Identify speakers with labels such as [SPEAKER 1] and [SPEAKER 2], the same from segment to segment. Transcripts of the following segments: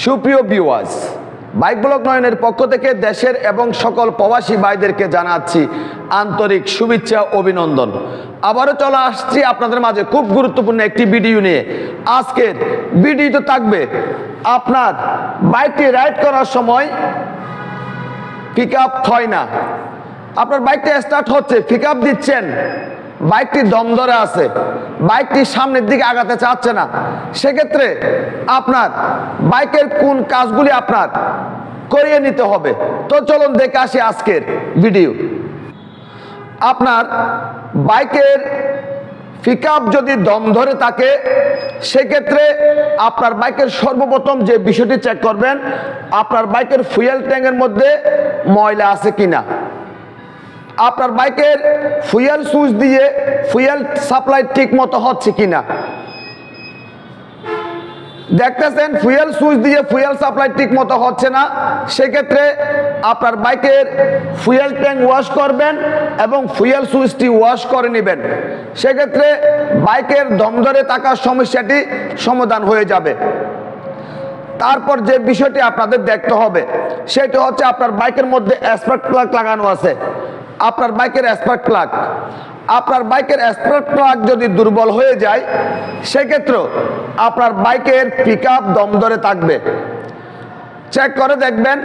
[SPEAKER 1] সুপ্রিয় viewers, bike blog নয়নের পক্ষ থেকে দেশের এবং সকল প্রবাসী ভাইদেরকে জানাচ্ছি আন্তরিক শুভেচ্ছা অভিনন্দন। আবারও চলে আসছি আপনাদের মাঝে খুব গুরুত্বপূর্ণ একটি ভিডিও নিয়ে। আজকের ভিডিওতে থাকবে আপনার বাইকটি রাইড করার সময় পিক আপ হয় না, আপনার বাইকটা স্টার্ট হচ্ছে, পিক আপ দিচ্ছেন, বাইকটি দম ধরে আছে, বাইকটি সামনের দিকে আগাতে চাচ্ছে না, সেক্ষেত্রে আপনার বাইকের কোন কাজগুলি আপনার করিয়ে নিতে হবে। তো চলুন দেখে আসি আজকের ভিডিও। আপনার বাইকের পিক আপ যদি দম ধরে থাকে, সেক্ষেত্রে আপনার বাইকের সর্বপ্রথম যে বিষয়টি চেক করবেন, আপনার বাইকের ফুয়েল ট্যাঙ্কের মধ্যে ময়লা আছে কিনা। আপনার বাইকের ফুয়েল সুইচ দিয়ে ফুয়েল সাপ্লাই ঠিক মতো হচ্ছে কিনা। দেখতেছেন ফুয়েল সুইচ দিয়ে ফুয়েল সাপ্লাই ঠিক মতো হচ্ছে না, সেক্ষেত্রে আপনার বাইকের ফুয়েল ট্যাঙ্ক ওয়াশ করবেন এবং ফুয়েল সুইচটি ওয়াশ করে নেবেন। সেক্ষেত্রে বাইকের দম ধরে থাকার সমস্যাটি সমাধান হয়ে যাবে। তারপর যে বিষয়টি আপনাদের দেখতে হবে, সেটি হচ্ছে আপনার বাইকের মধ্যে স্পার্ক প্লাগ লাগানো আছে। আপনার বাইকের স্পার্ক প্লাগ, আপনার বাইকের স্পার্ক প্লাগ যদি দুর্বল হয়ে যায়, সেক্ষেত্রে আপনার বাইকের পিক আপ দম ধরে থাকবে। চেক করে দেখবেন,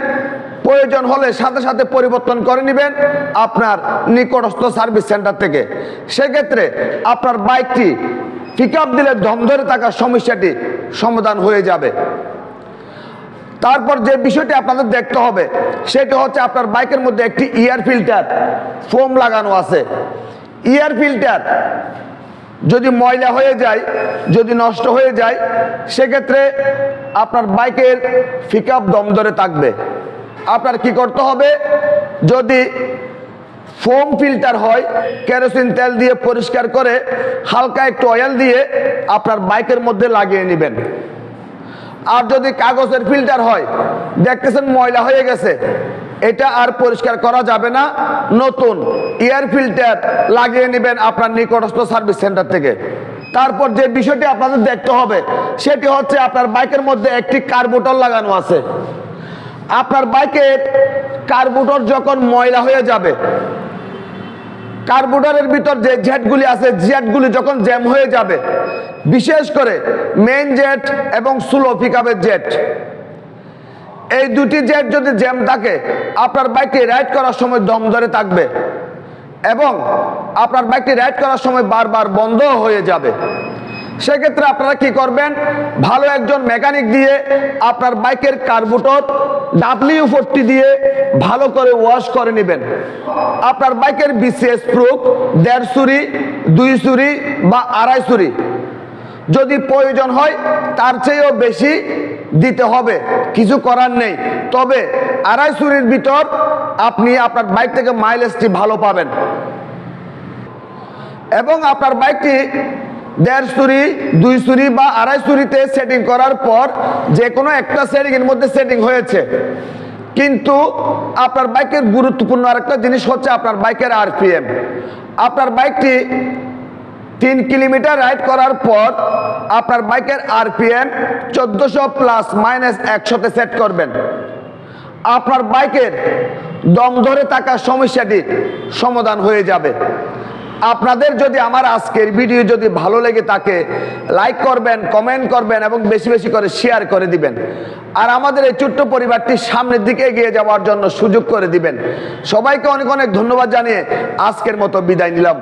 [SPEAKER 1] প্রয়োজন হলে সাথে সাথে পরিবর্তন করে নেবেন আপনার নিকটস্থ সার্ভিস সেন্টার থেকে। সেক্ষেত্রে আপনার বাইকটি পিক আপ দিলে দম ধরে থাকার সমস্যাটি সমাধান হয়ে যাবে। তারপর যে বিষয়টি আপনাদের দেখতে হবে, সেটা হচ্ছে আপনার বাইকের মধ্যে একটি এয়ার ফিল্টার ফোম লাগানো আছে। এয়ার ফিল্টার যদি ময়লা হয়ে যায়, যদি নষ্ট হয়ে যায়, সেক্ষেত্রে আপনার বাইকের পিক আপ দম ধরে থাকবে। আপনার কি করতে হবে, যদি ফোম ফিল্টার হয়, কেরোসিন তেল দিয়ে পরিষ্কার করে হালকা একটু অয়েল দিয়ে আপনার বাইকের মধ্যে লাগিয়ে নেবেন। আর যদি কাগজের ফিল্টার হয়, দেখতেছেন ময়লা হয়ে গেছে, এটা আর পরিষ্কার করা যাবে না, নতুন এয়ার ফিল্টার লাগিয়ে নেবেন আপনার নিকটস্থ সার্ভিস সেন্টার থেকে। তারপর যে বিষয়টি আপনাদের দেখতে হবে, সেটি হচ্ছে আপনার বাইকের মধ্যে একটি কার্বোরেটর লাগানো আছে। আপনার বাইকের কার্বোরেটর যখন ময়লা হয়ে যাবে, কার্বোরেটরের ভিতর যে জেটগুলি আছে, জেটগুলি যখন জ্যাম হয়ে যাবে, বিশেষ করে মেইন জেট এবং স্লো পিকআপের জেট, এই দুটি জেট যদি জ্যাম থাকে, আপনার বাইকটি রাইড করার সময় দম ধরে থাকবে এবং আপনার বাইকটি রাইড করার সময় বারবার বন্ধ হয়ে যাবে। সেক্ষেত্রে আপনারা কি করবেন, ভালো একজন মেকানিক দিয়ে আপনার বাইকের কার্বোরেটর W40 দিয়ে ভালো করে ওয়াশ করে নেবেন। আপনার বাইকের বিসিএস প্রুফ 1.5 সুরি, 2 সুরি বা 2.5 সুরি, যদি প্রয়োজন হয় তার চেয়েও বেশি দিতে হবে, কিছু করার নেই। তবে 2.5 সুরির ভিতর আপনি আপনার বাইক থেকে মাইলেজটি ভালো পাবেন। এবং আপনার বাইকটি 1.5 সুরি, 2 সুরি বা 2.5 সুরিতে সেটিং করার পর যে কোনো একটা সেটিংয়ের মধ্যে সেটিং হয়েছে, কিন্তু আপনার বাইকের গুরুত্বপূর্ণ আরেকটা জিনিস হচ্ছে আপনার বাইকের আরপিএম। আপনার বাইকটি 3 কিলোমিটার রাইড করার পর আপনার বাইকের আরপিএম 1400 প্লাস মাইনাস 100-তে সেট করবেন। আপনার বাইকের দম ধরে থাকার সমস্যাটি সমাধান হয়ে যাবে। আপনাদের যদি আমার আজকের ভিডিও যদি ভালো লেগে থাকে, লাইক করবেন, কমেন্ট করবেন এবং বেশি বেশি করে শেয়ার করে দিবেন। আর আমাদের এই ছোট্ট পরিবারটি সামনের দিকে এগিয়ে যাওয়ার জন্য সুযোগ করে দিবেন। সবাইকে অনেক অনেক ধন্যবাদ জানিয়ে আজকের মতো বিদায় নিলাম।